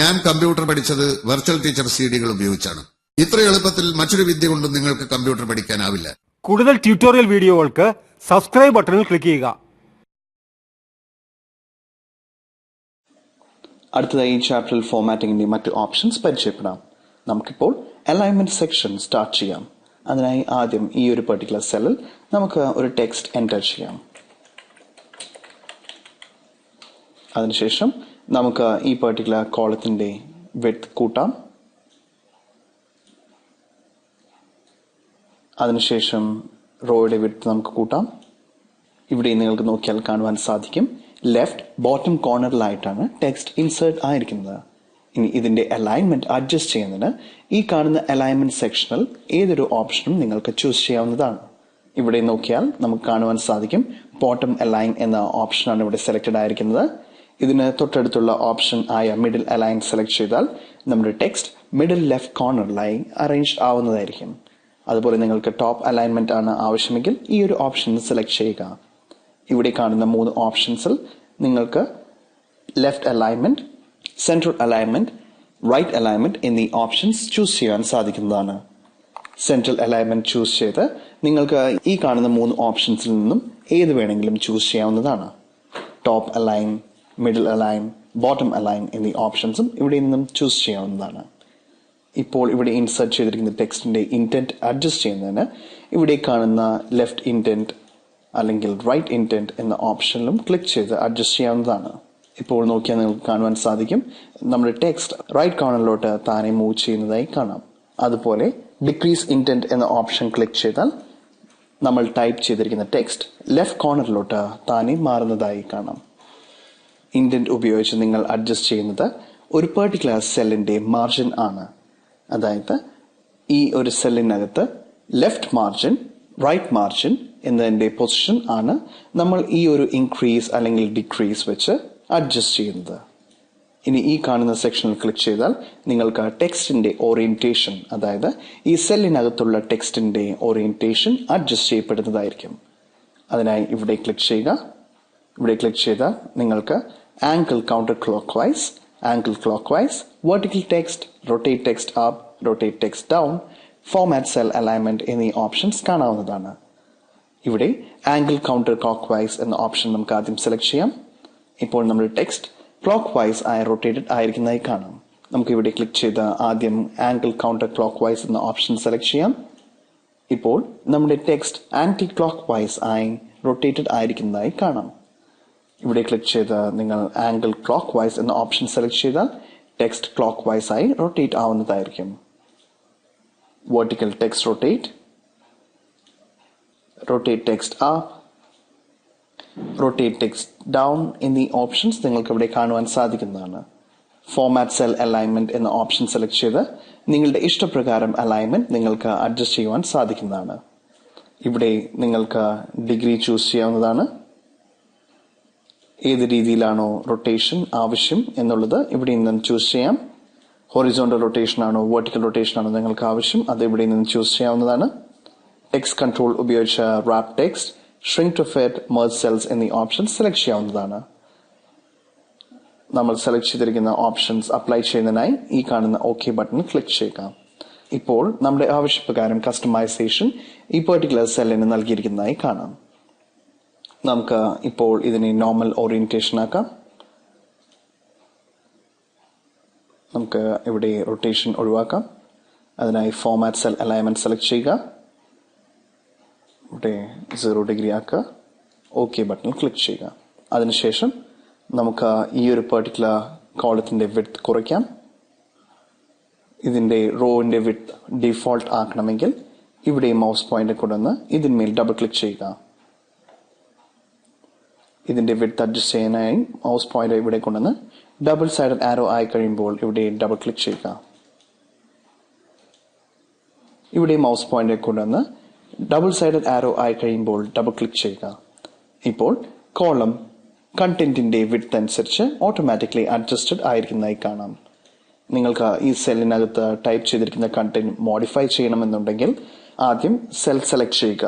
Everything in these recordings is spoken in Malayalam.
ഞാൻ കമ്പ്യൂട്ടർ പഠിച്ചത് വെർച്വൽ ടീച്ചർ സിഡികൾ ഉപയോഗിച്ചാണ്. ഇത്ര എളുപ്പത്തിൽ മറ്റൊരു വിദ്യ കൊണ്ടും നിങ്ങൾക്ക് കമ്പ്യൂട്ടർ പഠിക്കാനാവില്ല. കൂടുതൽ ട്യൂട്ടോറിയൽ വീഡിയോകൾക്ക് സബ്സ്ക്രൈബ് ബട്ടണിൽ ക്ലിക്ക് ചെയ്യുക. അടുത്തതായി ഈ ചാപ്റ്ററിൽ ഫോർമാറ്റിംഗിന്റെ മറ്റ് ഓപ്ഷൻസ് പരിചയപ്പെടാം. നമുക്കിപ്പോൾ അലൈൻമെന്റ് സെക്ഷൻ സ്റ്റാർട്ട് ചെയ്യാം. അതിനായി ആദ്യം ഈ ഒരു പെർട്ടിക്കുലർ സെല്ലിൽ നമുക്ക് ഒരു ടെക്സ്റ്റ് എൻ്റർ ചെയ്യാം. അതിനുശേഷം നമുക്ക് ഈ പെർട്ടിക്കുലർ കോളത്തിന്റെ വിഡ്ത് കൂട്ടാം. അതിനുശേഷം റോയുടെ വിഡ്ത് നമുക്ക് കൂട്ടാം. ഇവിടെ നിങ്ങൾക്ക് നോക്കിയാൽ കാണുവാൻ സാധിക്കും, ലെഫ്റ്റ് ബോട്ടം കോർണറിലായിട്ടാണ് ടെക്സ്റ്റ് ഇൻസേർട്ട് ആയിരിക്കുന്നത്. ഇനി ഇതിന്റെ അലൈൻമെന്റ് അഡ്ജസ്റ്റ് ചെയ്യുന്നതിന് ഈ കാണുന്ന അലൈൻമെന്റ് സെക്ഷനിൽ ഏതൊരു ഓപ്ഷനും നിങ്ങൾക്ക് ചൂസ് ചെയ്യാവുന്നതാണ്. ഇവിടെ നോക്കിയാൽ നമുക്ക് കാണുവാൻ സാധിക്കും, ബോട്ടം അലൈൻ എന്ന ഓപ്ഷനാണ് ഇവിടെ സെലക്ടഡ് ആയിരിക്കുന്നത്. ഇതിന് തൊട്ടടുത്തുള്ള ഓപ്ഷൻ ആയ മിഡിൽ അലൈൻ സെലക്ട് ചെയ്താൽ നമ്മുടെ ടെക്സ്റ്റ് മിഡിൽ ലെഫ്റ്റ് കോർണറിലായി അറേഞ്ച് ആവുന്നതായിരിക്കും. അതുപോലെ നിങ്ങൾക്ക് ടോപ്പ് അലൈൻമെന്റ് ആണ് ആവശ്യമെങ്കിൽ ഈ ഒരു ഓപ്ഷൻ സെലക്ട് ചെയ്യുക. ഇവിടെ കാണുന്ന 3 ഓപ്ഷൻസിൽ നിങ്ങൾക്ക് left alignment, central alignment, right alignment എന്നീ ഓപ്ഷൻസ് ചൂസ് ചെയ്യാൻ സാധിക്കുന്നതാണ്. സെൻട്രൽ അലൈൻമെന്റ് ചൂസ് ചെയ്ത് നിങ്ങൾക്ക് ഈ കാണുന്ന 3 ഓപ്ഷൻസിൽ നിന്നും ഏത് വേണമെങ്കിലും ചൂസ് ചെയ്യാവുന്നതാണ്. Top align, middle align, bottom align എന്നീ ഓപ്ഷൻസും ഇവിടെ നിന്നും ചൂസ് ചെയ്യാവുന്നതാണ്. ഇപ്പോൾ ഇവിടെ ഇൻസേർട്ട് ചെയ്തിരിക്കുന്ന ടെക്സ്റ്റിന്റെ ഇന്റന്റ് അഡ്ജസ്റ്റ് ചെയ്യുന്നതിന് ഇവിടെ കാണുന്ന ലെഫ്റ്റ് ഇന്റന്റ് അല്ലെങ്കിൽ റൈറ്റ് ഇന്റന്റ് എന്ന ഓപ്ഷനിലും ക്ലിക്ക് ചെയ്ത് അഡ്ജസ്റ്റ് ചെയ്യാവുന്നതാണ്. ഇപ്പോൾ നോക്കിയാൽ നിങ്ങൾക്ക് കാണുവാൻ സാധിക്കും, നമ്മുടെ ടെക്സ്റ്റ് റൈറ്റ് കോർണറിലോട്ട് താനെ മൂവ് ചെയ്യുന്നതായി കാണാം. അതുപോലെ ഡിക്രീസ് ഇന്റന്റ് എന്ന ഓപ്ഷൻ ക്ലിക്ക് ചെയ്താൽ നമ്മൾ ടൈപ്പ് ചെയ്തിരിക്കുന്ന ടെക്സ്റ്റ് ലെഫ്റ്റ് കോർണറിലോട്ട് താനെ മാറുന്നതായി കാണാം. ഇന്റന്റ് ഉപയോഗിച്ച് നിങ്ങൾ അഡ്ജസ്റ്റ് ചെയ്യുന്നത് ഒരു പെർട്ടിക്കുലർ സെല്ലിന്റെ മാർജിൻ ആണ്. അതായത് ഈ ഒരു സെല്ലിനകത്ത് ലെഫ്റ്റ് മാർജിൻ, റൈറ്റ് മാർജിൻ എന്നതിന്റെ പൊസിഷൻ ആണ് നമ്മൾ ഈ ഒരു ഇൻക്രീസ് അല്ലെങ്കിൽ ഡിക്രീസ് വെച്ച് അഡ്ജസ്റ്റ് ചെയ്യുന്നത്. ഇനി ഈ കാണുന്ന സെക്ഷനിൽ ക്ലിക്ക് ചെയ്താൽ നിങ്ങൾക്ക് ടെക്സ്റ്റിന്റെ ഓറിയന്റേഷൻ, അതായത് ഈ സെല്ലിനകത്തുള്ള ടെക്സ്റ്റിന്റെ ഓറിയന്റേഷൻ അഡ്ജസ്റ്റ് ചെയ്യപ്പെടുന്നതായിരിക്കും. അതിനായി ഇവിടെ ക്ലിക്ക് ചെയ്യുക. ഇവിടെ ക്ലിക്ക് ചെയ്താൽ നിങ്ങൾക്ക് angle counter clock vice, angle clock vice, vertical text, rotate text up, rotate text down, format cell alignment എന്നീ ഓപ്ഷൻസ് കാണാവുന്നതാണ്. ഇവിടെ ആംഗിൾ കൗണ്ടർ ക്ലോക്ക് വൈസ് എന്ന ഓപ്ഷൻ നമുക്ക് ആദ്യം സെലക്ട് ചെയ്യാം. ഇപ്പോൾ നമ്മുടെ ടെക്സ്റ്റ് ക്ലോക്ക് വൈസ് ആയി റൊട്ടേറ്റഡ് ആയിരിക്കുന്നതായി കാണാം. നമുക്ക് ഇവിടെ ക്ലിക്ക് ചെയ്ത് ആദ്യം ആംഗിൾ കൗണ്ടർ ക്ലോക്ക് വൈസ് എന്ന ഓപ്ഷൻ സെലക്ട് ചെയ്യാം. ഇപ്പോൾ നമ്മുടെ ടെക്സ്റ്റ് ആന്റി ക്ലോക്ക് വൈസ് ആയി റൊട്ടേറ്റഡ് ആയിരിക്കുന്നതായി കാണാം. ഇവിടെ ക്ലിക്ക് ചെയ്ത് നിങ്ങൾ ആംഗിൾ ക്ലോക്ക് വൈസ് എന്ന ഓപ്ഷൻ സെലക്ട് ചെയ്താൽ ടെക്സ്റ്റ് ക്ലോക്ക് വൈസ് ആയി റൊട്ടേറ്റ് ആവുന്നതായിരിക്കും. Vertical text rotate, rotate text up, rotate text down എന്നീ ഓപ്ഷൻസ് നിങ്ങൾക്ക് ഇവിടെ കാണുവാൻ സാധിക്കുന്നതാണ്. ഫോർമാറ്റ് സെൽ അലൈൻമെന്റ് എന്ന ഓപ്ഷൻ സെലക്ട് ചെയ്ത് നിങ്ങളുടെ ഇഷ്ടപ്രകാരം അലൈൻമെന്റ് നിങ്ങൾക്ക് അഡ്ജസ്റ്റ് ചെയ്യുവാൻ സാധിക്കുന്നതാണ്. ഇവിടെ നിങ്ങൾക്ക് ഡിഗ്രി ചൂസ് ചെയ്യാവുന്നതാണ്. ഏത് രീതിയിലാണോ റൊട്ടേഷൻ ആവശ്യം എന്നുള്ളത് ഇവിടെ നിന്നും ചൂസ് ചെയ്യാം. ഹൊറിസോണ്ടൽ റൊട്ടേഷൻ ആണോ വെർട്ടിക്കൽ റൊട്ടേഷൻ ആണോ നിങ്ങൾക്ക് ആവശ്യം, അത് ഇവിടെ നിന്നും ചൂസ് ചെയ്യാവുന്നതാണ്. ടെക്സ്റ്റ് കൺട്രോൾ ഉപയോഗിച്ച് wrap text, shrink to fit, merge cells എന്നീ ഓപ്ഷൻസ് സെലക്ട് ചെയ്യാവുന്നതാണ്. നമ്മൾ സെലക്ട് ചെയ്തിരിക്കുന്ന ഓപ്ഷൻസ് അപ്ലൈ ചെയ്യുന്നതിനായി ഈ കാണുന്ന ഓക്കെ ബട്ടണിൽ ക്ലിക്ക് ചെയ്യുക. ഇപ്പോൾ നമ്മുടെ ആവശ്യപ്രകാരം കസ്റ്റമൈസേഷൻ ഈ പെർട്ടിക്കുലർ സെല്ലിന് നൽകിയിരിക്കുന്നതായി കാണാം. നമുക്ക് ഇപ്പോൾ ഇതിനെ നോർമൽ ഓറിയന്റേഷൻ ആക്കാം. നമുക്ക് ഇവിടെ റൊട്ടേഷൻ ഒഴിവാക്കാം. അതിനായി ഫോർമാറ്റ് സെൽ അലൈൻമെന്റ് സെലക്ട് ചെയ്യുക. ഇവിടെ 0 ഡിഗ്രി ആക്കുക. ഓക്കെ ബട്ടണിൽ ക്ലിക്ക് ചെയ്യുക. അതിനുശേഷം നമുക്ക് ഈ ഒരു പെർട്ടിക്കുലർ കോളത്തിന്റെ വിഡ്ത് കുറയ്ക്കാം. ഇതിന്റെ റോന്റെ വിഡ്ത് ഡിഫോൾട്ട് ആക്കണമെങ്കിൽ ഇവിടെ മൗസ് പോയിന്റ് കൊണ്ടുവന്ന് ഇതിന്മേൽ ഡബിൾ ക്ലിക്ക് ചെയ്യുക. ഇതിന്റെ വിഡ്ത് അഡ്ജസ്റ്റ് ചെയ്യാനായി മൗസ് പോയിന്റ് ഇവിടെ കൊണ്ടുവന്ന് ഡബിൾ സൈഡഡ് ആരോ ആയി കഴിയുമ്പോൾ ഇവിടെ ഡബിൾ ക്ലിക്ക് ചെയ്യുക. ഇവിടെ മൗസ് പോയിന്റ് കൊണ്ടുവന്ന് ഡബിൾ സൈഡഡ് ആരോ ആയി കഴിയുമ്പോൾ ഡബിൾ ക്ലിക്ക് ചെയ്യുക. ഇപ്പോൾ കോളം കണ്ടന്റിന്റെ വിഡ്ത് അനുസരിച്ച് ഓട്ടോമാറ്റിക്കലി അഡ്ജസ്റ്റഡ് ആയിരിക്കുന്നതായി കാണാം. നിങ്ങൾക്ക് ഈ സെല്ലിനകത്ത് ടൈപ്പ് ചെയ്തിരിക്കുന്ന കണ്ടന്റ് മോഡിഫൈ ചെയ്യണമെന്നുണ്ടെങ്കിൽ ആദ്യം സെൽ സെലക്ട് ചെയ്യുക.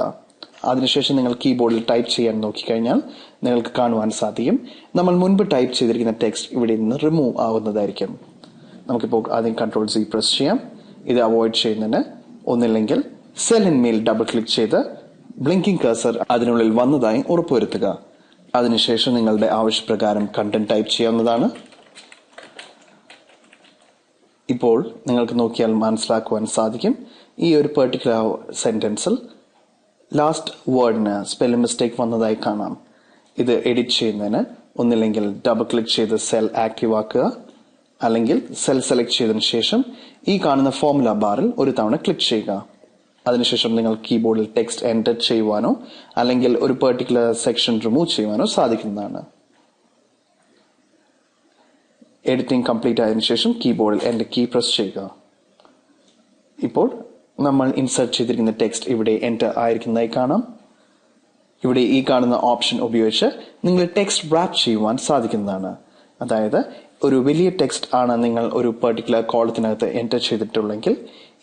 അതിനുശേഷം നിങ്ങൾ കീബോർഡിൽ ടൈപ്പ് ചെയ്യാൻ നോക്കിക്കഴിഞ്ഞാൽ നിങ്ങൾക്ക് കാണുവാൻ സാധിക്കും നമ്മൾ മുൻപ് ടൈപ്പ് ചെയ്തിരിക്കുന്ന ടെക്സ്റ്റ് ഇവിടെ നിന്ന് റിമൂവ് ആവുന്നതായിരിക്കും. നമുക്കിപ്പോൾ ആദ്യം Ctrl+C പ്രസ് ചെയ്യാം. ഇത് അവോയ്ഡ് ചെയ്യുന്നതിന് ഒന്നില്ലെങ്കിൽ സെല്ലിന്മേൽ ഡബിൾ ക്ലിക്ക് ചെയ്ത് ബ്ലിങ്കിംഗ് കഴ്സർ അതിനുള്ളിൽ വന്നതായി ഉറപ്പുവരുത്തുക. അതിനുശേഷം നിങ്ങളുടെ ആവശ്യപ്രകാരം കണ്ടന്റ് ടൈപ്പ് ചെയ്യാവുന്നതാണ്. ഇപ്പോൾ നിങ്ങൾക്ക് നോക്കിയാൽ മനസ്സിലാക്കുവാൻ സാധിക്കും, ഈ ഒരു പെർട്ടിക്കുലർ സെന്റൻസിൽ ലാസ്റ്റ് വേർഡിന് സ്പെല്ലിംഗ് മിസ്റ്റേക്ക് വന്നതായി കാണാം. ഇത് എഡിറ്റ് ചെയ്യുന്നതിന് ഒന്നില്ലെങ്കിൽ ഡബിൾ ക്ലിക്ക് ചെയ്ത് സെൽ ആക്റ്റീവ് ആക്കുക, അല്ലെങ്കിൽ സെൽ സെലക്ട് ചെയ്തതിനു ശേഷം ഈ കാണുന്ന ഫോർമുല ബാറിൽ ഒരു തവണ ക്ലിക്ക് ചെയ്യുക. അതിനുശേഷം നിങ്ങൾ കീബോർഡിൽ ടെക്സ്റ്റ് എൻ്റർ ചെയ്യുവാനോ അല്ലെങ്കിൽ ഒരു പെർട്ടിക്കുലർ സെക്ഷൻ റിമൂവ് ചെയ്യുവാനോ സാധിക്കുന്നതാണ്. എഡിറ്റിംഗ് കംപ്ലീറ്റ് ആയതിനു ശേഷം കീബോർഡിൽ എൻ്റർ കീ പ്രസ് ചെയ്യുക. ഇപ്പോൾ നമ്മൾ ഇൻസേർട്ട് ചെയ്തിരിക്കുന്ന ടെക്സ്റ്റ് ഇവിടെ എൻ്റർ ആയിരിക്കുന്നതായി കാണാം. ഇവിടെ ഈ കാണുന്ന ഓപ്ഷൻ ഉപയോഗിച്ച് നിങ്ങൾ ടെക്സ്റ്റ് റാപ്പ് ചെയ്യുവാൻ സാധിക്കുന്നതാണ്. അതായത് ഒരു വലിയ ടെക്സ്റ്റ് ആണ് നിങ്ങൾ ഒരു പെർട്ടിക്കുലർ കോളത്തിനകത്ത് എൻ്റർ ചെയ്തിട്ടുള്ളെങ്കിൽ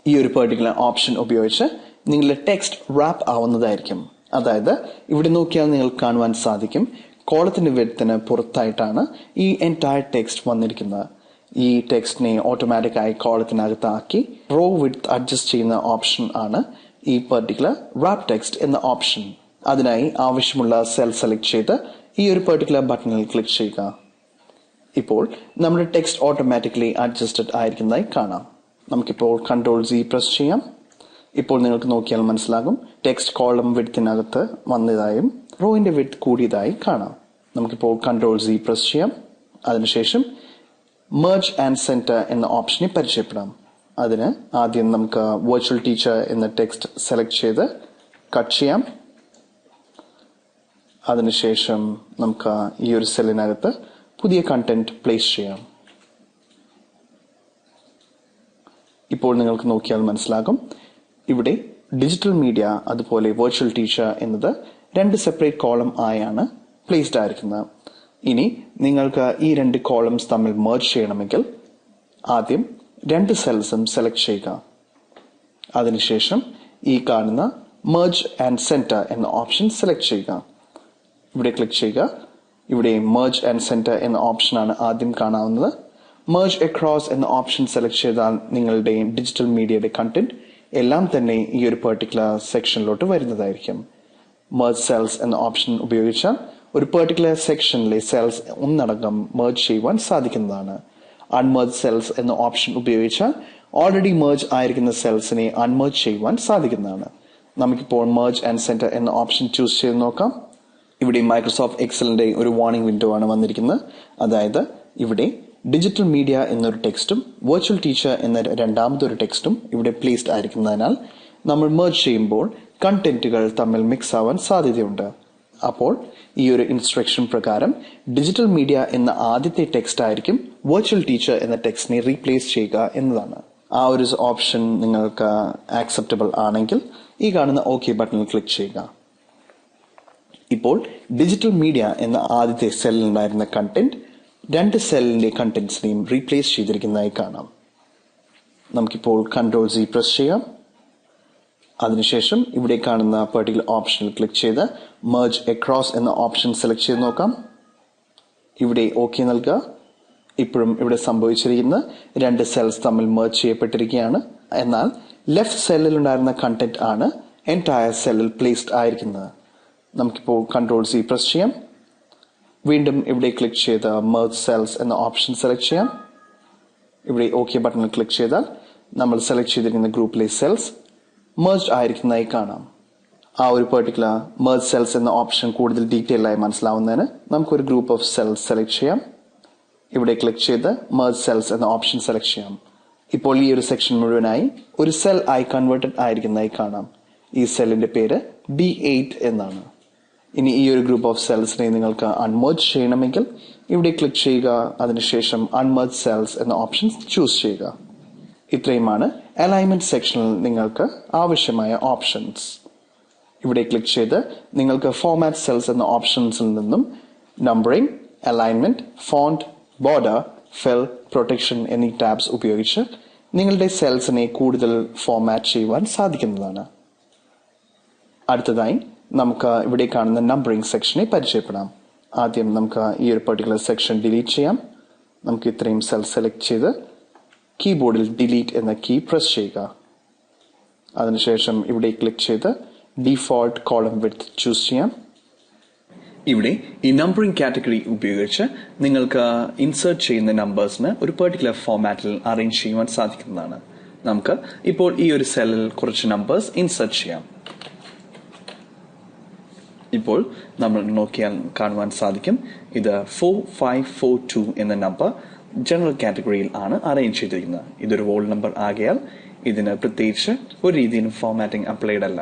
ഈ ഒരു പെർട്ടിക്കുലർ ഓപ്ഷൻ ഉപയോഗിച്ച് നിങ്ങളുടെ ടെക്സ്റ്റ് റാപ്പ് ആവുന്നതായിരിക്കും. അതായത് ഇവിടെ നോക്കിയാൽ നിങ്ങൾക്ക് കാണുവാൻ സാധിക്കും, കോളത്തിന്റെ വിഡ്ത്തിന് പുറത്തായിട്ടാണ് ഈ എൻറ്റയർ ടെക്സ്റ്റ് വന്നിരിക്കുന്നത്. ഈ ടെക്സ്റ്റിനെ ഓട്ടോമാറ്റിക്കായി കോളത്തിനകത്താക്കി റോ വിഡ്ത്ത് അഡ്ജസ്റ്റ് ചെയ്യുന്ന ഓപ്ഷൻ ആണ് ഈ പെർട്ടിക്കുലർ റാപ്പ് ടെക്സ്റ്റ് എന്ന ഓപ്ഷൻ. അതിനായി ആവശ്യമുള്ള സെൽ സെലക്ട് ചെയ്ത് ഈ ഒരു പെർട്ടിക്കുലർ ബട്ടണിൽ ക്ലിക്ക് ചെയ്യുക. ഇപ്പോൾ നമ്മുടെ ടെക്സ്റ്റ് ഓട്ടോമാറ്റിക്കലി അഡ്ജസ്റ്റഡ് ആയിരിക്കുന്നതായി കാണാം. നമുക്കിപ്പോൾ Ctrl+Z പ്രസ് ചെയ്യാം. ഇപ്പോൾ നിങ്ങൾക്ക് നോക്കിയാൽ മനസ്സിലാകും, ടെക്സ്റ്റ് കോളം വിഡ്ത്തിനകത്ത് വന്നതായും റോയിന്റെ വിഡ്ത്ത് കൂടിയതായി കാണാം. നമുക്കിപ്പോൾ Ctrl+Z പ്രസ് ചെയ്യാം. അതിനുശേഷം മെർജ് ആൻഡ് സെന്റർ എന്ന ഓപ്ഷനെ പരിചയപ്പെടാം. അതിന് ആദ്യം നമുക്ക് വെർച്വൽ ടീച്ചർ എന്ന ടെക്സ്റ്റ് സെലക്ട് ചെയ്ത് കട്ട് ചെയ്യാം. അതിനുശേഷം നമുക്ക് ഈ ഒരു സെല്ലിനകത്ത് പുതിയ കണ്ടന്റ് പ്ലേസ് ചെയ്യാം. ഇപ്പോൾ നിങ്ങൾക്ക് നോക്കിയാൽ മനസ്സിലാകും, ഇവിടെ ഡിജിറ്റൽ മീഡിയ അതുപോലെ വെർച്വൽ ടീച്ചർ എന്നത് രണ്ട് സെപ്പറേറ്റ് കോളം ആയാണ് പ്ലേസ്ഡ് ആയിരിക്കുന്നത്. ഇനി നിങ്ങൾക്ക് ഈ രണ്ട് കോളംസ് തമ്മിൽ മെർജ് ചെയ്യണമെങ്കിൽ ആദ്യം രണ്ട് സെൽസും സെലക്ട് ചെയ്യുക. അതിനുശേഷം ഈ കാണുന്ന മെർജ് ആൻഡ് സെന്റർ എന്ന ഓപ്ഷൻ സെലക്ട് ചെയ്യുക. ഇവിടെ ക്ലിക്ക് ചെയ്യുക. ഇവിടെ മെർജ് ആൻഡ് സെന്റർ എന്ന ഓപ്ഷനാണ് ആദ്യം കാണാവുന്നത്. മെർജ് അക്രോസ് എന്ന ഓപ്ഷൻ സെലക്ട് ചെയ്താൽ നിങ്ങളുടെ ഡിജിറ്റൽ മീഡിയയുടെ കണ്ടന്റ് എല്ലാം തന്നെ ഈ ഒരു പെർട്ടിക്കുലർ സെക്ഷനിലോട്ട് വരുന്നതായിരിക്കും. മെർജ് സെൽസ് എന്ന ഓപ്ഷൻ ഉപയോഗിച്ചാൽ ഒരു പെർട്ടിക്കുലർ സെക്ഷനിലെ സെൽസ് ഒന്നടങ്കം മെർജ് ചെയ്യുവാൻ സാധിക്കുന്നതാണ്. അൺമെർജ് സെൽസ് എന്ന ഓപ്ഷൻ ഉപയോഗിച്ചാൽ ഓൾറെഡി മെർജ് ആയിരിക്കുന്ന സെൽസിനെ അൺമെർജ് ചെയ്യുവാൻ സാധിക്കുന്നതാണ്. നമുക്കിപ്പോൾ മെർജ് ആൻഡ് സെന്റർ എന്ന ഓപ്ഷൻ ചൂസ് ചെയ്ത് നോക്കാം. ഇവിടെ മൈക്രോസോഫ്റ്റ് എക്സലിന്റെ ഒരു വാർണിംഗ് വിൻഡോ ആണ് വന്നിരിക്കുന്നത്. അതായത് ഇവിടെ ഡിജിറ്റൽ മീഡിയ എന്നൊരു ടെക്സ്റ്റും വെർച്വൽ ടീച്ചർ എന്ന രണ്ടാമതൊരു ടെക്സ്റ്റും ഇവിടെ പ്ലേസ്ഡ് ആയിരിക്കുന്നതിനാൽ നമ്മൾ മെർജ് ചെയ്യുമ്പോൾ കണ്ടന്റുകൾ തമ്മിൽ മിക്സ് ആവാൻ സാധ്യതയുണ്ട്. അപ്പോൾ ഈ ഒരു ഇൻസ്ട്രക്ഷൻ പ്രകാരം ഡിജിറ്റൽ മീഡിയ എന്ന ആദ്യത്തെ ടെക്സ്റ്റ് ആയിരിക്കും വെർച്വൽ ടീച്ചർ എന്ന ടെക്സ്റ്റിനെ റീപ്ലേസ് ചെയ്യുക എന്നതാണ്. ആ ഒരു ഓപ്ഷൻ നിങ്ങൾക്ക് ആക്സെപ്റ്റബിൾ ആണെങ്കിൽ ഈ കാണുന്ന ഓക്കെ ബട്ടണിൽ ക്ലിക്ക് ചെയ്യുക. ഇപ്പോൾ ഡിജിറ്റൽ മീഡിയ എന്ന ആദ്യത്തെ സെല്ലിലുണ്ടായിരുന്ന കണ്ടന്റ് രണ്ട് സെല്ലിന്റെ കണ്ടന്റ്സിനെയും റീപ്ലേസ് ചെയ്തിരിക്കുന്നതായി കാണാം. നമുക്കിപ്പോൾ Ctrl+Z പ്രസ് ചെയ്യാം. അതിനുശേഷം ഇവിടെ കാണുന്ന പെർട്ടിക്കുലർ ഓപ്ഷനിൽ ക്ലിക്ക് ചെയ്ത് മെർജ് അക്രോസ് എന്ന ഓപ്ഷൻ സെലക്ട് ചെയ്ത് നോക്കാം. ഇവിടെ ഓക്കെ നൽകുക. ഇപ്പോഴും ഇവിടെ സംഭവിച്ചിരിക്കുന്ന രണ്ട് സെൽസ് തമ്മിൽ മെർജ് ചെയ്യപ്പെട്ടിരിക്കുകയാണ്. എന്നാൽ ലെഫ്റ്റ് സെല്ലിൽ ഉണ്ടായിരുന്ന കണ്ടന്റ് ആണ് എൻറ്റയർ സെല്ലിൽ പ്ലേസ്ഡ് ആയിരിക്കുന്നത്. നമുക്കിപ്പോൾ Ctrl+Z പ്രസ് ചെയ്യാം. വീണ്ടും ഇവിടെ ക്ലിക്ക് ചെയ്ത് മെർജ് സെൽസ് എന്ന ഓപ്ഷൻ സെലക്ട് ചെയ്യാം. ഇവിടെ ഓക്കെ ബട്ടണിൽ ക്ലിക്ക് ചെയ്താൽ നമ്മൾ സെലക്ട് ചെയ്തിരിക്കുന്ന ഗ്രൂപ്പിലെ സെൽസ് മെർജ് ആയിരിക്കുന്നതായി കാണാം. ആ ഒരു പെർട്ടിക്കുലർ മെർജ് സെൽസ് എന്ന ഓപ്ഷൻ കൂടുതൽ ഡീറ്റെയിൽ ആയി മനസ്സിലാവുന്നതിന് നമുക്കൊരു ഗ്രൂപ്പ് ഓഫ് സെൽസ് സെലക്ട് ചെയ്യാം. ഇവിടെ ക്ലിക്ക് ചെയ്ത് മെർജ് സെൽസ് എന്ന ഓപ്ഷൻ സെലക്ട് ചെയ്യാം. ഇപ്പോൾ ഈ ഒരു സെക്ഷൻ മുഴുവനായി ഒരു സെൽ ആയി കൺവേർട്ടഡ് ആയിരിക്കുന്നതായി കാണാം. ഈ സെല്ലിന്റെ പേര് B8 എന്നാണ്. ഇനി ഈ ഒരു ഗ്രൂപ്പ് ഓഫ് സെൽസിനെ നിങ്ങൾക്ക് അൺമെർജ് ചെയ്യണമെങ്കിൽ ഇവിടെ ക്ലിക്ക് ചെയ്യുക. അതിനുശേഷം അൺമെർജ് സെൽസ് എന്ന ഓപ്ഷൻ ചൂസ് ചെയ്യുക. ഇത്രയുമാണ് അലൈൻമെന്റ് സെക്ഷനിൽ നിങ്ങൾക്ക് ആവശ്യമായ ഓപ്ഷൻസ്. ഇവിടെ ക്ലിക്ക് ചെയ്ത് നിങ്ങൾക്ക് ഫോർമാറ്റ് സെൽസ് എന്ന ഓപ്ഷൻസിൽ നിന്നും നമ്പറിംഗ്, അലൈൻമെന്റ്, ഫോണ്ട്, ബോർഡർ, ഫിൽ, പ്രൊട്ടക്ഷൻ എന്നീ ടാബ്സ് ഉപയോഗിച്ച് നിങ്ങളുടെ സെൽസിനെ കൂടുതൽ ഫോർമാറ്റ് ചെയ്യുവാൻ സാധിക്കുന്നതാണ്. അടുത്തതായി നമുക്ക് ഇവിടെ കാണുന്ന നമ്പറിംഗ് സെക്ഷനെ പരിചയപ്പെടാം. ആദ്യം നമുക്ക് ഈ ഒരു പെർട്ടിക്കുലർ സെക്ഷൻ ഡിലീറ്റ് ചെയ്യാം. നമുക്ക് ഇത്രയും സെൽ സെലക്ട് ചെയ്ത് കീബോർഡിൽ ഡിലീറ്റ് എന്ന കീ പ്രസ് ചെയ്യുക. അതിനുശേഷം ഇവിടെ ക്ലിക്ക് ചെയ്ത് ഡിഫോൾട്ട് കോളം വിഡ്ത്ത് ചൂസ് ചെയ്യാം. ഇവിടെ ഈ നമ്പറിംഗ് കാറ്റഗറി ഉപയോഗിച്ച് നിങ്ങൾക്ക് ഇൻസേർട്ട് ചെയ്യുന്ന നമ്പേഴ്സിന് ഒരു പെർട്ടിക്കുലർ ഫോർമാറ്റിൽ അറേഞ്ച് ചെയ്യുവാൻ സാധിക്കുന്നതാണ്. നമുക്ക് ഇപ്പോൾ ഈ ഒരു സെല്ലിൽ കുറച്ച് നമ്പേഴ്സ് ഇൻസേർട്ട് ചെയ്യാം. ഇപ്പോൾ നമ്മൾ നോക്കിയാൽ കാണുവാൻ സാധിക്കും, ഇത് 4542 എന്ന നമ്പർ ജനറൽ കാറ്റഗറിയിൽ ആണ് അറേഞ്ച് ചെയ്തിരിക്കുന്നത്. ഇതൊരു വോൾ നമ്പർ ആകയാൽ ഇതിന് പ്രത്യേകിച്ച് ഒരു രീതിയിലും ഫോർമാറ്റിംഗ് അപ്ലൈഡ് അല്ല.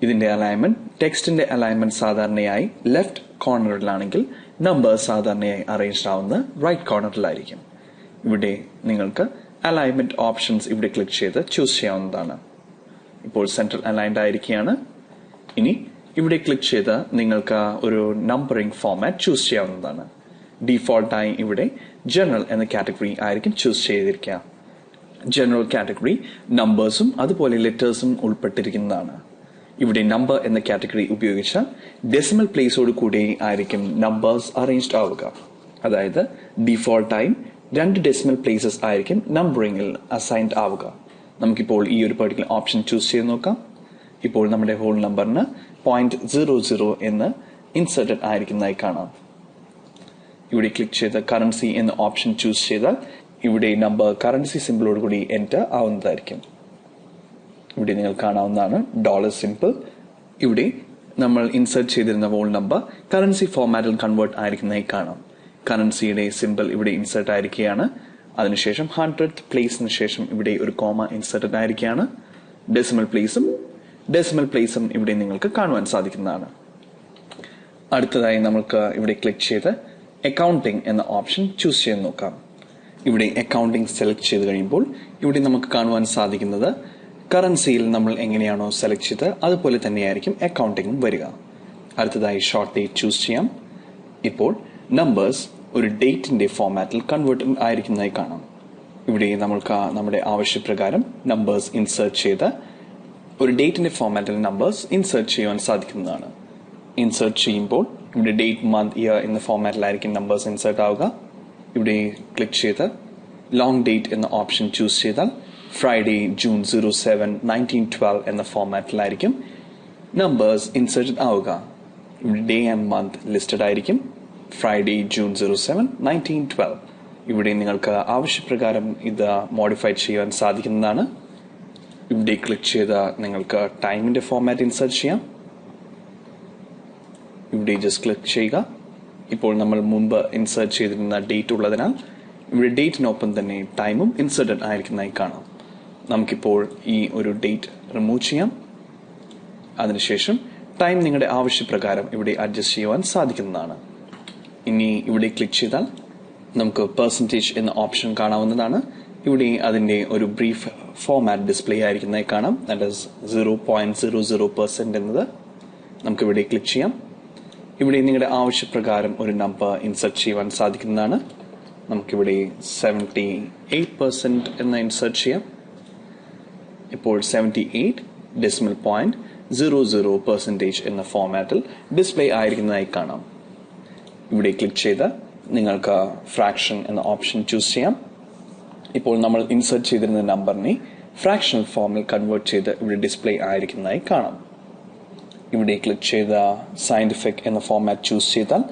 ഇതിന്റെ അലൈൻമെന്റ്, ടെക്സ്റ്റിന്റെ അലൈൻമെന്റ് സാധാരണയായി ലെഫ്റ്റ് കോർണറിലാണെങ്കിൽ നമ്പർ സാധാരണയായി അറേഞ്ച് ആവുന്നത് റൈറ്റ് കോർണറിലായിരിക്കും. ഇവിടെ നിങ്ങൾക്ക് അലൈൻമെന്റ് ഓപ്ഷൻസ് ഇവിടെ ക്ലിക്ക് ചെയ്ത് ചൂസ് ചെയ്യാവുന്നതാണ്. ഇപ്പോൾ സെൻട്രൽ അലൈൻഡ് ആയിരിക്കുകയാണ്. ഇനി ഇവിടെ ക്ലിക്ക് ചെയ്ത് നിങ്ങൾക്ക് ഒരു നമ്പറിംഗ് ഫോർമാറ്റ് ചൂസ് ചെയ്യാവുന്നതാണ്. ഡീഫോൾട്ടായി ഇവിടെ ജനറൽ എന്ന കാറ്റഗറി ആയിരിക്കും ചൂസ് ചെയ്തിരിക്കുക. ജനറൽ കാറ്റഗറി നമ്പേഴ്സും അതുപോലെ ലെറ്റേഴ്സും ഉൾപ്പെട്ടിരിക്കുന്നതാണ്. ഇവിടെ നമ്പർ എന്ന കാറ്റഗറി ഉപയോഗിച്ചാൽ ഡെസിമൽ പ്ലേസോട് കൂടി ആയിരിക്കും നമ്പേഴ്സ് അറേഞ്ച്ഡ് ആവുക. അതായത് ഡീഫോൾട്ടായും 2 ഡെസിമൽ പ്ലേസസ് ആയിരിക്കും നമ്പറിംഗിൽ അസൈൻഡ് ആവുക. നമുക്കിപ്പോൾ ഈ ഒരു പെർട്ടിക്കുലർ ഓപ്ഷൻ ചൂസ് ചെയ്ത് നോക്കാം. ഇപ്പോൾ നമ്മുടെ ഹോൾ നമ്പറിന് 0.00 എന്ന് ഇൻസേർട്ടഡ് ആയിരിക്കുന്നതായി കാണാം. ഇവിടെ ക്ലിക്ക് ചെയ്ത് കറൻസി എന്ന ഓപ്ഷൻ ചൂസ് ചെയ്താൽ ഇവിടെ നമ്പർ കറൻസി സിമ്പിളോട് കൂടി എൻറ്റർ ആവുന്നതായിരിക്കും. ഇവിടെ നിങ്ങൾ കാണാവുന്നതാണ് ഡോളർ സിമ്പിൾ. ഇവിടെ നമ്മൾ ഇൻസേർട്ട് ചെയ്തിരുന്ന വോൾ നമ്പർ കറൻസി ഫോർമാറ്റിൽ കൺവേർട്ട് ആയിരിക്കുന്നതായി കാണാം. കറൻസിയുടെ സിമ്പിൾ ഇവിടെ ഇൻസേർട്ട് ആയിരിക്കുകയാണ്. അതിനുശേഷം 100th പ്ലേസിന് ശേഷം ഇവിടെ ഒരു കോമ ഇൻസേർട്ടഡ് ആയിരിക്കുകയാണ്. ഡെസിമൽ പ്ലേസും ഇവിടെ നിങ്ങൾക്ക് കാണുവാൻ സാധിക്കുന്നതാണ്. അടുത്തതായി നമുക്ക് ഇവിടെ ക്ലിക്ക് ചെയ്ത് അക്കൗണ്ടിംഗ് എന്ന ഓപ്ഷൻ ചൂസ് ചെയ്ത് നോക്കാം. ഇവിടെ അക്കൗണ്ടിംഗ് സെലക്ട് ചെയ്ത് കഴിയുമ്പോൾ ഇവിടെ നമുക്ക് കാണുവാൻ സാധിക്കുന്നത് കറൻസിയിൽ നമ്മൾ എങ്ങനെയാണോ സെലക്ട് ചെയ്തത് അതുപോലെ തന്നെയായിരിക്കും അക്കൗണ്ടിംഗും വരിക. അടുത്തതായി ഷോർട്ട് ഡേറ്റ് ചൂസ് ചെയ്യാം. ഇപ്പോൾ നമ്പേഴ്സ് ഒരു ഡേറ്റിന്റെ ഫോർമാറ്റിൽ കൺവേർട്ട് ആയിരിക്കുന്നതായി കാണാം. ഇവിടെ നമ്മൾക്ക് നമ്മുടെ ആവശ്യപ്രകാരം നമ്പേഴ്സ് ഇൻസേർട്ട് ചെയ്ത് ഒരു ഡേറ്റിന്റെ ഫോർമാറ്റിൽ നമ്പേഴ്സ് ഇൻസേർട്ട് ചെയ്യുവാൻ സാധിക്കുന്നതാണ്. ഇൻസേർട്ട് ചെയ്യുമ്പോൾ ഇവിടെ ഡേറ്റ്, മന്ത്, ഇയർ എന്ന ഫോർമാറ്റിലായിരിക്കും നമ്പേഴ്സ് ഇൻസേർട്ട് ആവുക. ഇവിടെ ക്ലിക്ക് ചെയ്ത് ലോങ് ഡേറ്റ് എന്ന ഓപ്ഷൻ ചൂസ് ചെയ്താൽ ഫ്രൈഡേ ജൂൺ 07, 1912 എന്ന ഫോർമാറ്റിലായിരിക്കും നമ്പേഴ്സ് ഇൻസേർട്ടഡ് ആവുക. ഇവിടെ ഡേ ആൻഡ് മന്ത് ലിസ്റ്റഡ് ആയിരിക്കും. Friday June 07, 1912. ഇവിടെ നിങ്ങൾക്ക് ആവശ്യപ്രകാരം ഇത് മോഡിഫൈ ചെയ്യാൻ സാധിക്കുന്നതാണ്. ഇവിടെ ക്ലിക്ക് ചെയ്ത് നിങ്ങൾക്ക് ടൈമിന്റെ ഫോർമാറ്റ് ഇൻസേർട്ട് ചെയ്യാം. ഇവിടെ ജസ്റ്റ് ക്ലിക്ക് ചെയ്യുക. ഇപ്പോൾ നമ്മൾ മുമ്പ് ഇൻസേർട്ട് ചെയ്തിരുന്ന ഡേറ്റ് ഉള്ളതിനാൽ ഇവിടെ ഡേറ്റിനൊപ്പം തന്നെ ടൈമും ഇൻസേർട്ടഡ് ആയിരിക്കുന്നതായി കാണാം. നമുക്കിപ്പോൾ ഈ ഒരു ഡേറ്റ് റിമൂവ് ചെയ്യാം. അതിനുശേഷം ടൈം നിങ്ങളുടെ ആവശ്യപ്രകാരം ഇവിടെ അഡ്ജസ്റ്റ് ചെയ്യുവാൻ സാധിക്കുന്നതാണ്. ഇനി ഇവിടെ ക്ലിക്ക് ചെയ്താൽ നമുക്ക് പെർസെൻറ്റേജ് എന്ന ഓപ്ഷൻ കാണാവുന്നതാണ്. ഇവിടെ അതിന്റെ ഒരു ബ്രീഫ് ഫോർമാറ്റ് ഡിസ്പ്ലേ ആയിരിക്കുന്നതായി കാണാം. ദാറ്റ് ഈസ് 0.00% എന്നത്. നമുക്കിവിടെ ക്ലിക്ക് ചെയ്യാം. ഇവിടെ നിങ്ങളുടെ ആവശ്യപ്രകാരം ഒരു നമ്പർ ഇൻസേർട്ട് ചെയ്യുവാൻ സാധിക്കുന്നതാണ്. നമുക്കിവിടെ 78% എന്ന് ഇൻസേർട്ട് ചെയ്യാം. ഇപ്പോൾ 78.00% എന്ന ഫോർമാറ്റിൽ ഡിസ്പ്ലേ ആയിരിക്കുന്നതായി കാണാം. ഇവിടെ ക്ലിക്ക് ചെയ്ത് നിങ്ങൾക്ക് ഫ്രാക്ഷൻ എന്ന ഓപ്ഷൻ ചൂസ് ചെയ്യാം. ഇപ്പോൾ നമ്മൾ ഇൻസേർട്ട് ചെയ്തിരുന്ന നമ്പറിനെ ഫ്രാക്ഷണൽ ഫോമിൽ കൺവേർട്ട് ചെയ്ത് ഇവിടെ ഡിസ്പ്ലേ ആയിരിക്കുന്നതായി കാണാം. ഇവിടെ ക്ലിക്ക് ചെയ്ത സയന്റിഫിക് എന്ന ഫോർമാറ്റ് ചൂസ് ചെയ്താൽ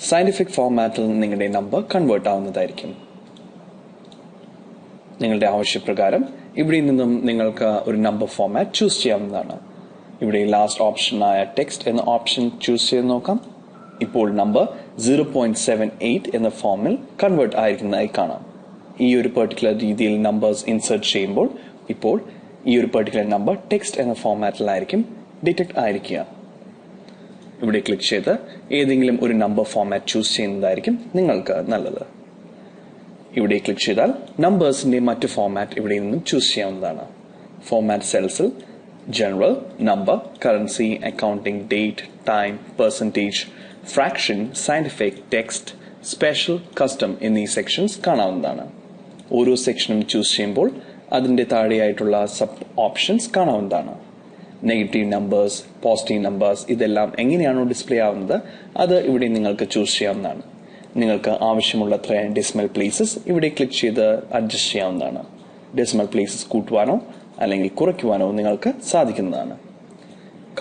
സയന്റിഫിക് ഫോർമാറ്റിൽ നിങ്ങളുടെ നമ്പർ കൺവേർട്ട് ആവുന്നതായിരിക്കും. നിങ്ങളുടെ ആവശ്യപ്രകാരം ഇവിടെ നിന്നും നിങ്ങൾക്ക് ഒരു നമ്പർ ഫോർമാറ്റ് ചൂസ് ചെയ്യാവുന്നതാണ്. ഇവിടെ ലാസ്റ്റ് ഓപ്ഷനായ ടെക്സ്റ്റ് എന്ന ഓപ്ഷൻ ചൂസ് ചെയ്ത് നോക്കാം. ഇപ്പോൾ നമ്പർ 0.78 എന്ന ഫോമിൽ കൺവേർട്ട് ആയിരിക്കുന്നതായി കാണാം. ഈ ഒരു പെർട്ടിക്കുലർ രീതിയിൽ നമ്പേഴ്സ് ഇൻസേർട്ട് ചെയ്യുമ്പോൾ ഇപ്പോൾ ഈ ഒരു പെർട്ടിക്കുലർ നമ്പർ ടെക്സ്റ്റ് എന്ന ഫോർമാറ്റിലായിരിക്കും ഡിറ്റക്ട് ആയിരിക്കുക. ഇവിടെ ക്ലിക്ക് ചെയ്ത് ഏതെങ്കിലും ഒരു നമ്പർ ഫോർമാറ്റ് ചൂസ് ചെയ്യുന്നതായിരിക്കും നിങ്ങൾക്ക് നല്ലത്. ഇവിടെ ക്ലിക്ക് ചെയ്താൽ നമ്പേഴ്സിന്റെ മറ്റു ഫോർമാറ്റ് ഇവിടെ നിന്നും ചൂസ് ചെയ്യാവുന്നതാണ്. ഫോർമാറ്റ് സെൽസിൽ general, number, currency, accounting, date, time, percentage, fraction, scientific, text, special, custom എന്നീ സെക്ഷൻസ് കാണാവുന്നതാണ്. ഓരോ സെക്ഷനും ചൂസ് ചെയ്യുമ്പോൾ അതിന്റെ താഴെയായിട്ടുള്ള സബ് ഓപ്ഷൻസ് കാണാവുന്നതാണ്. നെഗറ്റീവ് നമ്പേഴ്സ്, പോസിറ്റീവ് നമ്പേഴ്സ് ഇതെല്ലാം എങ്ങനെയാണോ ഡിസ്പ്ലേ ആവുന്നത് അത് ഇവിടെ നിങ്ങൾക്ക് ചൂസ് ചെയ്യാവുന്നതാണ്. നിങ്ങൾക്ക് ആവശ്യമുള്ളത്ര ഡെസിമൽ പ്ലേസസ് ഇവിടെ ക്ലിക്ക് ചെയ്ത് അഡ്ജസ്റ്റ് ചെയ്യാവുന്നതാണ്. ഡെസിമൽ പ്ലേസസ് കൂട്ടുവാനോ അല്ലെങ്കിൽ കുറയ്ക്കുവാനോ നിങ്ങൾക്ക് സാധിക്കുന്നതാണ്.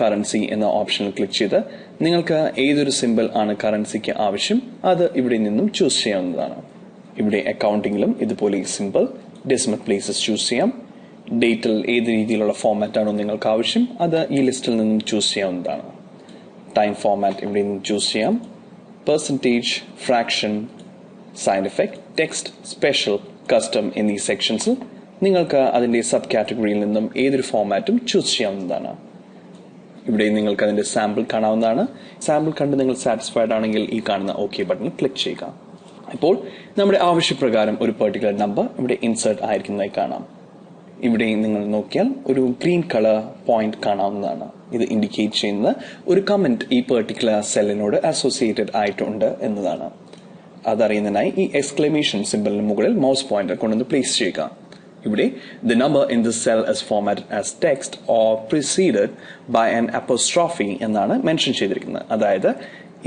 കറൻസി എന്ന ഓപ്ഷനിൽ ക്ലിക്ക് ചെയ്ത് നിങ്ങൾക്ക് ഏതൊരു സിമ്പിൾ ആണ് കറൻസിക്ക് ആവശ്യം അത് ഇവിടെ നിന്നും ചൂസ് ചെയ്യാവുന്നതാണ്. ഇവിടെ അക്കൗണ്ടിങ്ങിലും ഇതുപോലെ സിമ്പിൾ ഡെസിമൽ പ്ലേസസ് ചൂസ് ചെയ്യാം. ഡേറ്റിൽ ഏത് രീതിയിലുള്ള ഫോർമാറ്റ് ആണോ നിങ്ങൾക്ക് ആവശ്യം അത് ഈ ലിസ്റ്റിൽ നിന്നും ചൂസ് ചെയ്യാവുന്നതാണ്. ടൈം ഫോർമാറ്റ് ഇവിടെ നിന്ന് ചൂസ് ചെയ്യാം. Percentage, fraction, sign effect, text, special, custom എന്നീ സെക്ഷൻസിൽ നിങ്ങൾക്ക് അതിന്റെ സബ് കാറ്റഗറിയിൽ നിന്നും ഏതൊരു ഫോർമാറ്റും ചൂസ് ചെയ്യാവുന്നതാണ്. ഇവിടെ നിങ്ങൾക്ക് അതിന്റെ സാമ്പിൾ കാണാവുന്നതാണ്. സാമ്പിൾ കണ്ട് നിങ്ങൾ സാറ്റിസ്ഫൈഡ് ആണെങ്കിൽ ഈ കാണുന്ന ഓക്കെ ബട്ടൺ ക്ലിക്ക് ചെയ്യുക. ഇപ്പോൾ നമ്മുടെ ആവശ്യപ്രകാരം ഒരു പെർട്ടിക്കുലർ നമ്പർ ഇവിടെ ഇൻസേർട്ട് ആയിരിക്കുന്നതായി കാണാം. ഇവിടെ നിങ്ങൾ നോക്കിയാൽ ഒരു ഗ്രീൻ കളർ പോയിന്റ് കാണാവുന്നതാണ്. ഇത് ഇൻഡിക്കേറ്റ് ചെയ്യുന്ന ഒരു കമന്റ് ഈ പെർട്ടിക്കുലർ സെല്ലിനോട് അസോസിയേറ്റഡ് ആയിട്ടുണ്ട് എന്നതാണ്. അതറിയുന്നതിനായി ഈ എക്സ്ക്ലമേഷൻ സിമ്പിളിന് മുകളിൽ മൗസ് പോയിന്റർ കൊണ്ടുവന്ന് പ്ലേസ് ചെയ്യുക. ഇവിടെ the number in this cell is formatted as text or preceded by an apostrophe എന്നാണ് മെൻഷൻ ചെയ്തിരിക്കുന്നത്. അതായത്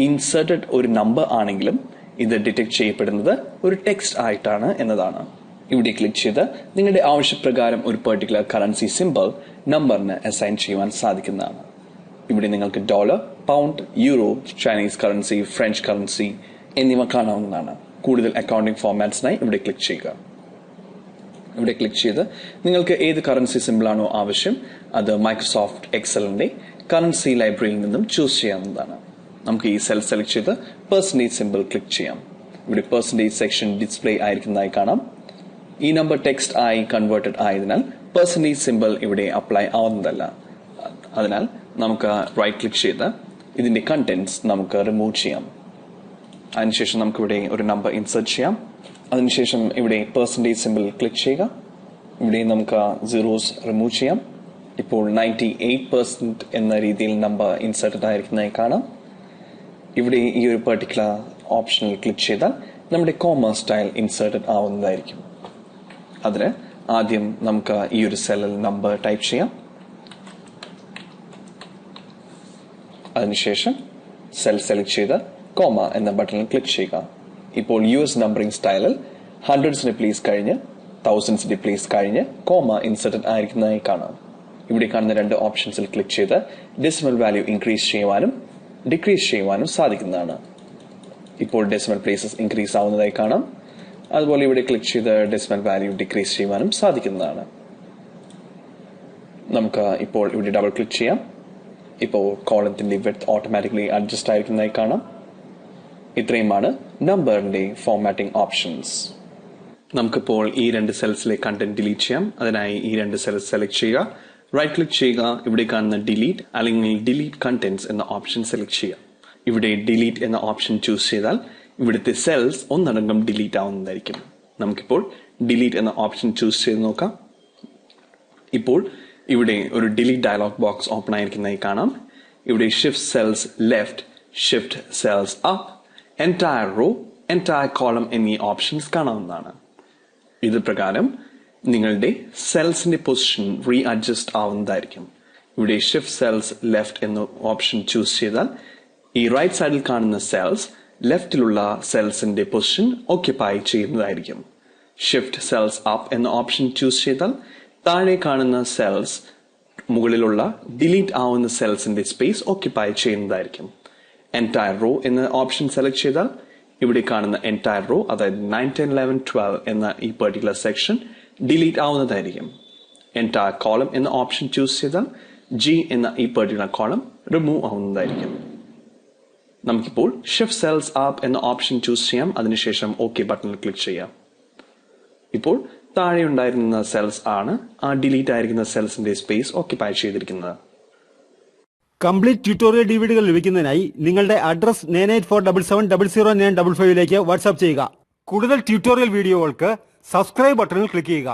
ഇൻസേർട്ടഡ് ഒരു നമ്പർ ആണെങ്കിലും ഇത് ഡിറ്റക്ട് ചെയ്യപ്പെടുന്നത് ഒരു ടെക്സ്റ്റ് ആയിട്ടാണ് എന്നതാണ്. ഇവിടെ ക്ലിക്ക് ചെയ്ത് നിങ്ങളുടെ ആവശ്യപ്രകാരം ഒരു പെർട്ടിക്കുലർ കറൻസി സിമ്പിൾ നമ്പറിന് അസൈൻ ചെയ്യുവാൻ സാധിക്കുന്നതാണ്. ഇവിടെ നിങ്ങൾക്ക് dollar, pound, euro, Chinese currency, French currency എന്നിവ കാണാവുന്നതാണ്. കൂടുതൽ അക്കൗണ്ടിംഗ് ഫോർമാറ്റ്സിനായി ഇവിടെ ക്ലിക്ക് ചെയ്യുക. ഇവിടെ ക്ലിക്ക് ചെയ്ത് നിങ്ങൾക്ക് ഏത് കറൻസി സിമ്പിളാണോ ആവശ്യം അത് മൈക്രോസോഫ്റ്റ് എക്സലിന്റെ കറൻസി ലൈബ്രറിയിൽ നിന്നും ചൂസ് ചെയ്യാവുന്നതാണ്. നമുക്ക് ഈ സെൽ സെലക്ട് ചെയ്ത് പെർസെന്റേജ് സിമ്പിൾ ക്ലിക്ക് ചെയ്യാം. ഇവിടെ പെർസെന്റേജ് സെക്ഷൻ ഡിസ്പ്ലേ ആയിരിക്കുന്നതായി കാണാം. ഈ നമ്പർ ടെക്സ്റ്റ് ആയി കൺവേർട്ടഡ് ആയതിനാൽ പെർസെന്റേജ് സിമ്പിൾ ഇവിടെ അപ്ലൈ ആവുന്നതല്ല. അതിനാൽ നമുക്ക് റൈറ്റ് ക്ലിക്ക് ചെയ്ത് ഇതിന്റെ കണ്ടന്റ്സ് നമുക്ക് റിമൂവ് ചെയ്യാം. അതിനുശേഷം നമുക്കിവിടെ ഒരു നമ്പർ ഇൻസേർട്ട് ചെയ്യാം. അതിനുശേഷം ഇവിടെ പെർസെന്റേജ് സിമ്പിൾ ക്ലിക്ക് ചെയ്യുക. ഇവിടെ നമുക്ക് സീറോസ് റിമൂവ് ചെയ്യാം. ഇപ്പോൾ 98% എന്ന രീതിയിൽ നമ്പർ ഇൻസേർട്ടഡ് ആയിരിക്കുന്നതായി കാണാം. ഇവിടെ ഈ ഒരു പെർട്ടിക്കുലർ ഓപ്ഷനിൽ ക്ലിക്ക് ചെയ്താൽ നമ്മുടെ കോമ സ്റ്റൈൽ ഇൻസേർട്ടഡ് ആവുന്നതായിരിക്കും. അതിന് ആദ്യം നമുക്ക് ഈ ഒരു സെല്ലിൽ നമ്പർ ടൈപ്പ് ചെയ്യാം. അതിനുശേഷം സെൽ സെലക്ട് ചെയ്ത് കോമ എന്ന ബട്ടണിൽ ക്ലിക്ക് ചെയ്യുക. ഇപ്പോൾ US നമ്പറിംഗ് സ്റ്റൈലിൽ ഹൺഡ്രഡ്സിന്റെ പ്ലേസ് കഴിഞ്ഞ് തൗസൻഡ്സിന്റെ പ്ലേസ് കഴിഞ്ഞ് കോമ ഇൻസേർട്ടഡ് ആയിരിക്കുന്നതായി കാണാം. ഇവിടെ കാണുന്ന രണ്ട് ഓപ്ഷൻസിൽ ക്ലിക്ക് ചെയ്ത് ഡെസിമൽ വാല്യൂ ഇൻക്രീസ് ചെയ്യുവാനും ഡിക്രീസ് ചെയ്യുവാനും സാധിക്കുന്നതാണ്. ഇപ്പോൾ ഡെസിമൽ പ്ലേസസ് ഇൻക്രീസ് ആവുന്നതായി കാണാം. അതുപോലെ ഇവിടെ ക്ലിക്ക് ചെയ്ത് ഡെസിമൽ വാല്യൂ ഡിക്രീസ് ചെയ്യുവാനും സാധിക്കുന്നതാണ്. നമുക്ക് ഇപ്പോൾ ഇവിടെ ഡബിൾ ക്ലിക്ക് ചെയ്യാം. ഇപ്പോൾ കോളത്തിന്റെ വിഡ്ത് ഓട്ടോമാറ്റിക്കലി അഡ്ജസ്റ്റ് ആയിരിക്കുന്നതായി കാണാം. ഇത്രയുമാണ് നമ്പറിന്റെ ഫോർമാറ്റിംഗ് ഓപ്ഷൻസ്. നമുക്കിപ്പോൾ ഈ രണ്ട് സെൽസിലെ കണ്ടന്റ് ഡിലീറ്റ് ചെയ്യാം. അതിനായി ഈ രണ്ട് സെൽസ് സെലക്ട് ചെയ്യുക. റൈറ്റ് ക്ലിക്ക് ചെയ്യുക. ഇവിടെ കാണുന്ന ഡിലീറ്റ് അല്ലെങ്കിൽ ഡിലീറ്റ് കണ്ടന്റ്സ് എന്ന ഓപ്ഷൻ സെലക്ട് ചെയ്യുക. ഇവിടെ ഡിലീറ്റ് എന്ന ഓപ്ഷൻ ചൂസ് ചെയ്താൽ ഇവിടുത്തെ സെൽസ് ഒന്നടങ്കം ഡിലീറ്റ് ആവുന്നതായിരിക്കും. നമുക്കിപ്പോൾ ഡിലീറ്റ് എന്ന ഓപ്ഷൻ ചൂസ് ചെയ്ത് നോക്കാം. ഇപ്പോൾ ഇവിടെ ഒരു ഡിലീറ്റ് ഡയലോഗ് ബോക്സ് ഓപ്പൺ ആയിരിക്കുന്നതായി കാണാം. ഇവിടെ shift cells left, shift cells up, entire row, entire column എന്നീ ഓപ്ഷൻസ് കാണാവുന്നതാണ്. ഇത് പ്രകാരം നിങ്ങളുടെ സെൽസിന്റെ പൊസിഷൻ റീ അഡ്ജസ്റ്റ് ആവുന്നതായിരിക്കും. ഇവിടെ ഷിഫ്റ്റ് സെൽസ് ലെഫ്റ്റ് എന്ന ഓപ്ഷൻ ചൂസ് ചെയ്താൽ ഈ റൈറ്റ് സൈഡിൽ കാണുന്ന സെൽസ് ലെഫ്റ്റിലുള്ള സെൽസിന്റെ പൊസിഷൻ ഓക്യുപ്പൈ ചെയ്യുന്നതായിരിക്കും. ഷിഫ്റ്റ് സെൽസ് അപ്പ് എന്ന ഓപ്ഷൻ ചൂസ് ചെയ്താൽ താഴെ കാണുന്ന സെൽസ് മുകളിലുള്ള ഡിലീറ്റ് ആവുന്ന സെൽസിന്റെ സ്പേസ് ഓക്യുപ്പൈ ചെയ്യുന്നതായിരിക്കും. എൻറ്റയർ റോ എന്ന ഓപ്ഷൻ സെലക്ട് ചെയ്താൽ ഇവിടെ കാണുന്ന എൻറ്റയർ റോ അതായത് 9, 10, 11, 12 എന്ന ഈ പെർട്ടിക്കുലർ സെക്ഷൻ ഡിലീറ്റ് ആവുന്നതായിരിക്കും. എൻറ്റയർ കോളം എന്ന ഓപ്ഷൻ ചൂസ് ചെയ്താൽ G എന്ന ഈ പെർട്ടിക്കുലർ കോളം റിമൂവ് ആവുന്നതായിരിക്കും. നമുക്കിപ്പോൾ ഷിഫ്റ്റ് സെൽസ് അപ്പ് എന്ന ഓപ്ഷൻ ചൂസ് ചെയ്യാം. അതിനുശേഷം ഓക്കെ ബട്ടണിൽ ക്ലിക്ക് ചെയ്യാം. ഇപ്പോൾ താഴെ ഉണ്ടായിരുന്ന സെൽസ് ആണ് ആ ഡിലീറ്റ് ആയിരിക്കുന്ന സെൽസിന്റെ സ്പേസ് ഓക്യുപ്പൈ ചെയ്തിരിക്കുന്നത്. കംപ്ലീറ്റ് ട്യൂട്ടോറിയൽ ഡിവിഡികൾ ലഭിക്കുന്നതിനായി നിങ്ങളുടെ അഡ്രസ് 9847700955 വാട്സ്ആപ്പ് ചെയ്യുക. കൂടുതൽ ട്യൂട്ടോറിയൽ വീഡിയോകൾക്ക് സബ്സ്ക്രൈബ് ബട്ടണിൽ ക്ലിക്ക് ചെയ്യുക.